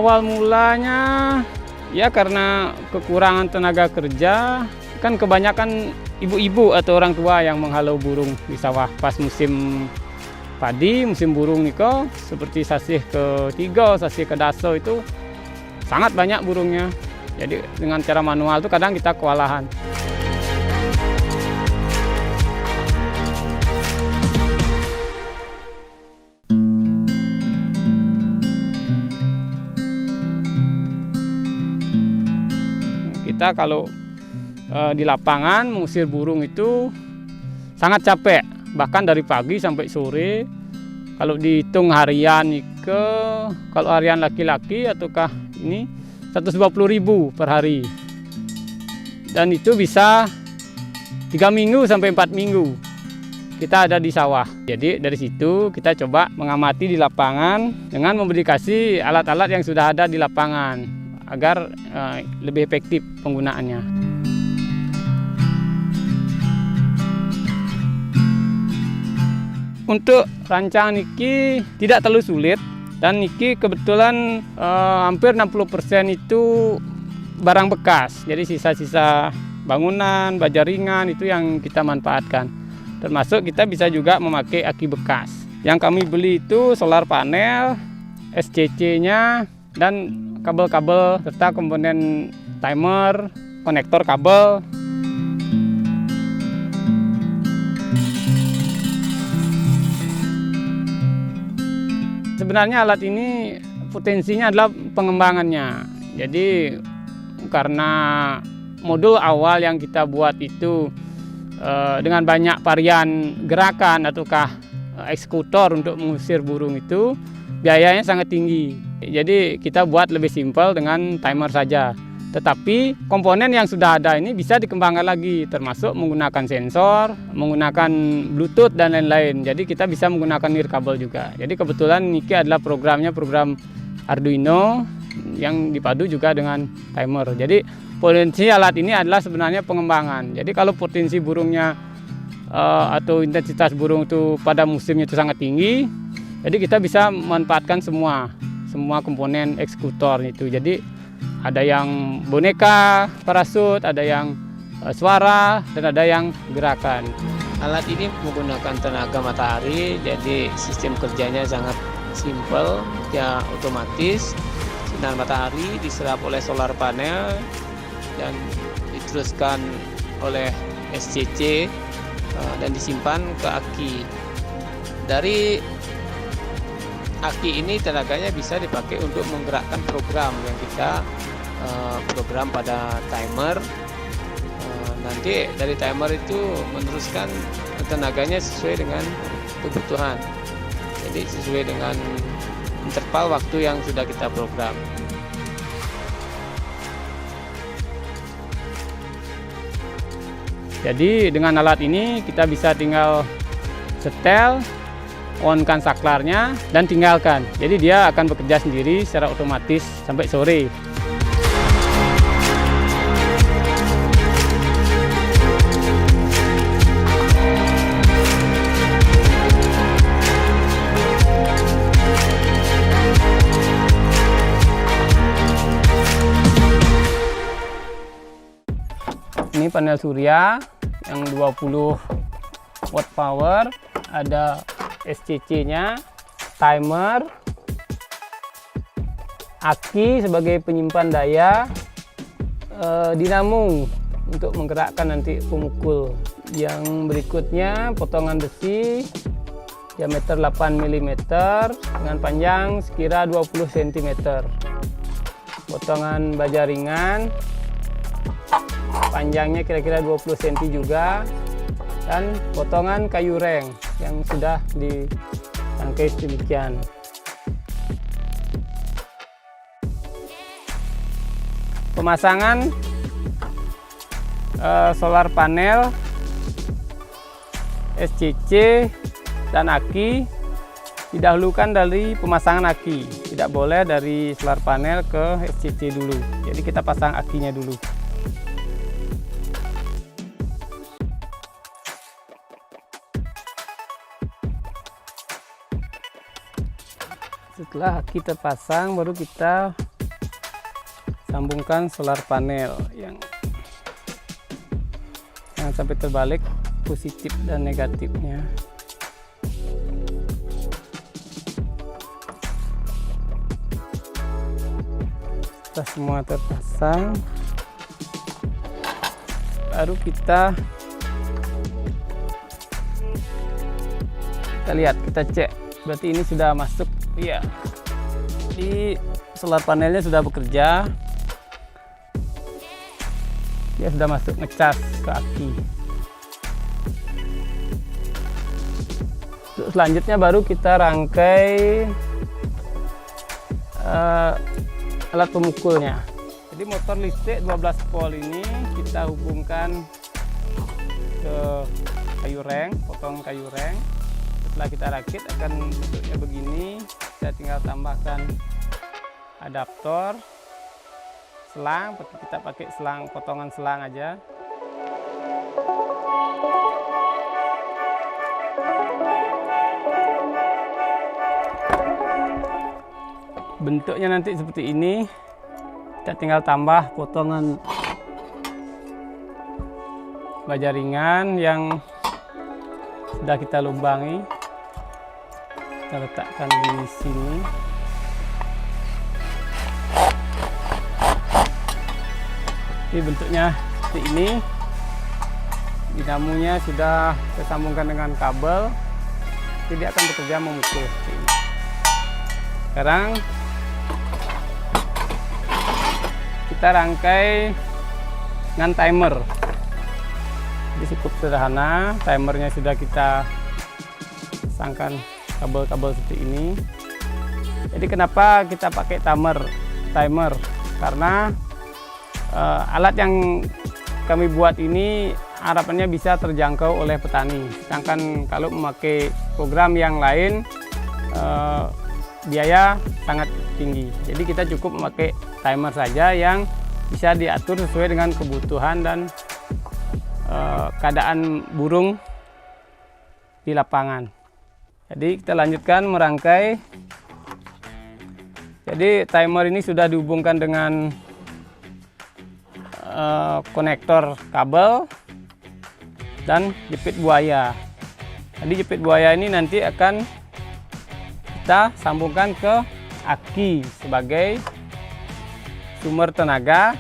Awal mulanya ya karena kekurangan tenaga kerja, kan kebanyakan ibu-ibu atau orang tua yang menghalau burung di sawah pas musim padi, musim burung niko, seperti sasih ke-3, sasih ke-10 itu sangat banyak burungnya. Jadi dengan cara manual itu kadang kita kewalahan. Kita kalau di lapangan mengusir burung itu sangat capek, bahkan dari pagi sampai sore. Kalau dihitung harian kalau harian laki-laki ataukah ini 120.000 per hari, dan itu bisa 3 minggu sampai 4 minggu kita ada di sawah. Jadi dari situ kita coba mengamati di lapangan dengan memodifikasi alat-alat yang sudah ada di lapangan agar lebih efektif penggunaannya. Untuk rancangan niki tidak terlalu sulit, dan niki kebetulan hampir 60% itu barang bekas. Jadi sisa-sisa bangunan, baja ringan itu yang kita manfaatkan. Termasuk kita bisa juga memakai aki bekas. Yang kami beli itu solar panel, SCC-nya, dan kabel-kabel serta komponen timer, konektor kabel. Sebenarnya alat ini potensinya adalah pengembangannya. Jadi karena modul awal yang kita buat itu dengan banyak varian gerakan ataukah eksekutor untuk mengusir burung itu, biayanya sangat tinggi. Jadi kita buat lebih simpel dengan timer saja. Tetapi komponen yang sudah ada ini bisa dikembangkan lagi, termasuk menggunakan sensor, menggunakan Bluetooth dan lain-lain. Jadi kita bisa menggunakan nirkabel juga. Jadi kebetulan niki adalah program Arduino yang dipadu juga dengan timer. Jadi potensi alat ini adalah sebenarnya pengembangan. Jadi kalau potensi burungnya atau intensitas burung itu pada musimnya itu sangat tinggi, jadi kita bisa memanfaatkan semua komponen eksekutor itu. Jadi ada yang boneka, parasut, ada yang suara, dan ada yang gerakan. Alat ini menggunakan tenaga matahari, jadi sistem kerjanya sangat simpel, ya otomatis. Sinar matahari diserap oleh solar panel dan diteruskan oleh SCC dan disimpan ke aki. Dari aki ini tenaganya bisa dipakai untuk menggerakkan program yang kita program pada timer. Nanti dari timer itu meneruskan tenaganya sesuai dengan kebutuhan. Jadi sesuai dengan interval waktu yang sudah kita program. Jadi dengan alat ini kita bisa tinggal setel, on-kan saklarnya, dan tinggalkan. Jadi dia akan bekerja sendiri secara otomatis sampai sore. Ini panel surya yang 20 watt power, ada SCC-nya, timer, aki sebagai penyimpan daya, dinamo untuk menggerakkan nanti pemukul. Yang berikutnya potongan besi diameter 8 mm dengan panjang sekira 20 cm. Potongan baja ringan panjangnya kira-kira 20 cm juga, dan potongan kayu reng yang sudah ditangkai sedemikian. Pemasangan solar panel, SCC, dan aki didahulukan dari pemasangan aki. Tidak boleh dari solar panel ke SCC dulu. Jadi kita pasang akinya dulu. Setelah aki terpasang, baru kita sambungkan solar panel yang jangan sampai terbalik positif dan negatifnya. Setelah semua terpasang, baru kita lihat, kita cek, berarti ini sudah masuk. Iya, di solar panelnya sudah bekerja, dia sudah masuk ngecas ke aki. Selanjutnya baru kita rangkai alat pemukulnya. Jadi motor listrik 12 volt ini kita hubungkan ke kayu reng, potongan kayu reng. Setelah kita rakit akan bentuknya begini. Kita tinggal tambahkan adaptor, selang, kita pakai selang, potongan selang aja. Bentuknya nanti seperti ini. Kita tinggal tambah potongan baja ringan yang sudah kita lubangi. Kita letakkan di sini. Ini bentuknya seperti ini. Dinamonya sudah tersambungkan dengan kabel. Jadi akan bekerja memukul seperti ini. Sekarang kita rangkai dengan timer. Jadi cukup sederhana, timernya sudah kita pasangkan kabel-kabel seperti ini. Jadi kenapa kita pakai timer? Karena alat yang kami buat ini harapannya bisa terjangkau oleh petani. Sedangkan kalau memakai program yang lain biaya sangat tinggi. Jadi kita cukup memakai timer saja yang bisa diatur sesuai dengan kebutuhan dan keadaan burung di lapangan. Jadi kita lanjutkan merangkai. Jadi timer ini sudah dihubungkan dengan konektor kabel dan jepit buaya. Jadi jepit buaya ini nanti akan kita sambungkan ke aki sebagai sumber tenaga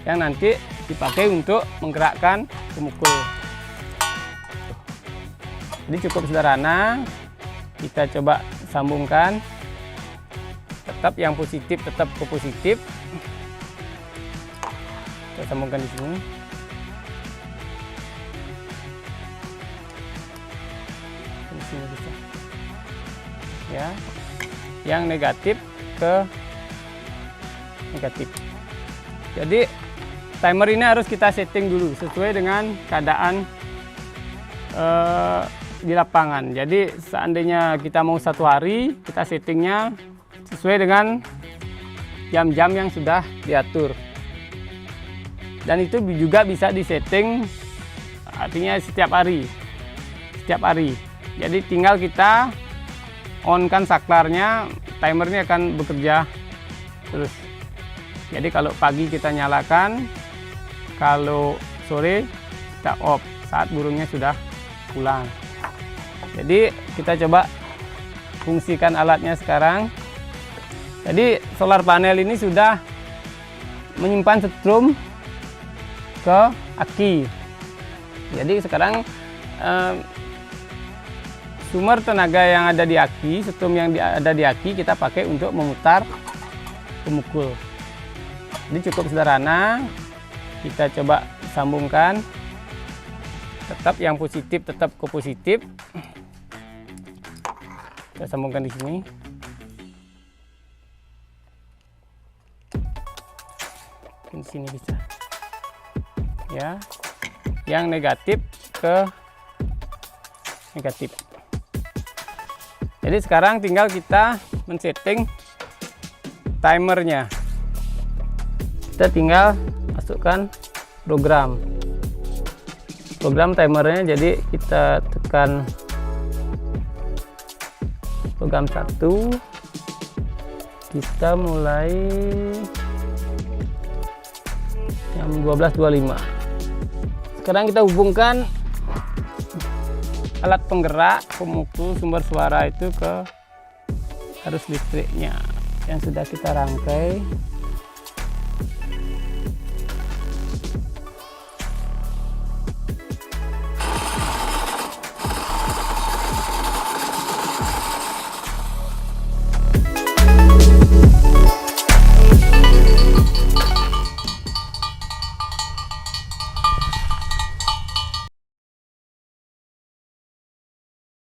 yang nanti dipakai untuk menggerakkan pemukul. Jadi cukup sederhana, kita coba sambungkan. Tetap yang positif tetap ke positif. Kita sambungkan di sini. Di sini bisa. Ya, yang negatif ke negatif. Jadi timer ini harus kita setting dulu sesuai dengan keadaan di lapangan. Jadi seandainya kita mau 1 hari, kita settingnya sesuai dengan jam-jam yang sudah diatur. Dan itu juga bisa disetting, artinya setiap hari. Jadi tinggal kita on-kan saklarnya, timernya akan bekerja terus. Jadi kalau pagi kita nyalakan, kalau sore kita off saat burungnya sudah pulang. Jadi kita coba fungsikan alatnya sekarang. Jadi solar panel ini sudah menyimpan setrum ke aki. Jadi sekarang sumber tenaga yang ada di aki, setrum yang ada di aki kita pakai untuk memutar pemukul. Jadi cukup sederhana, kita coba sambungkan. Tetap yang positif tetap ke positif. Kita sambungkan di sini. Di sini bisa. Ya. Yang negatif ke negatif. Jadi sekarang tinggal kita men-setting timernya. Kita tinggal masukkan program timernya. Jadi kita tekan program 1, kita mulai jam 12.25. Sekarang kita hubungkan alat penggerak pemukul sumber suara itu ke arus listriknya yang sudah kita rangkai.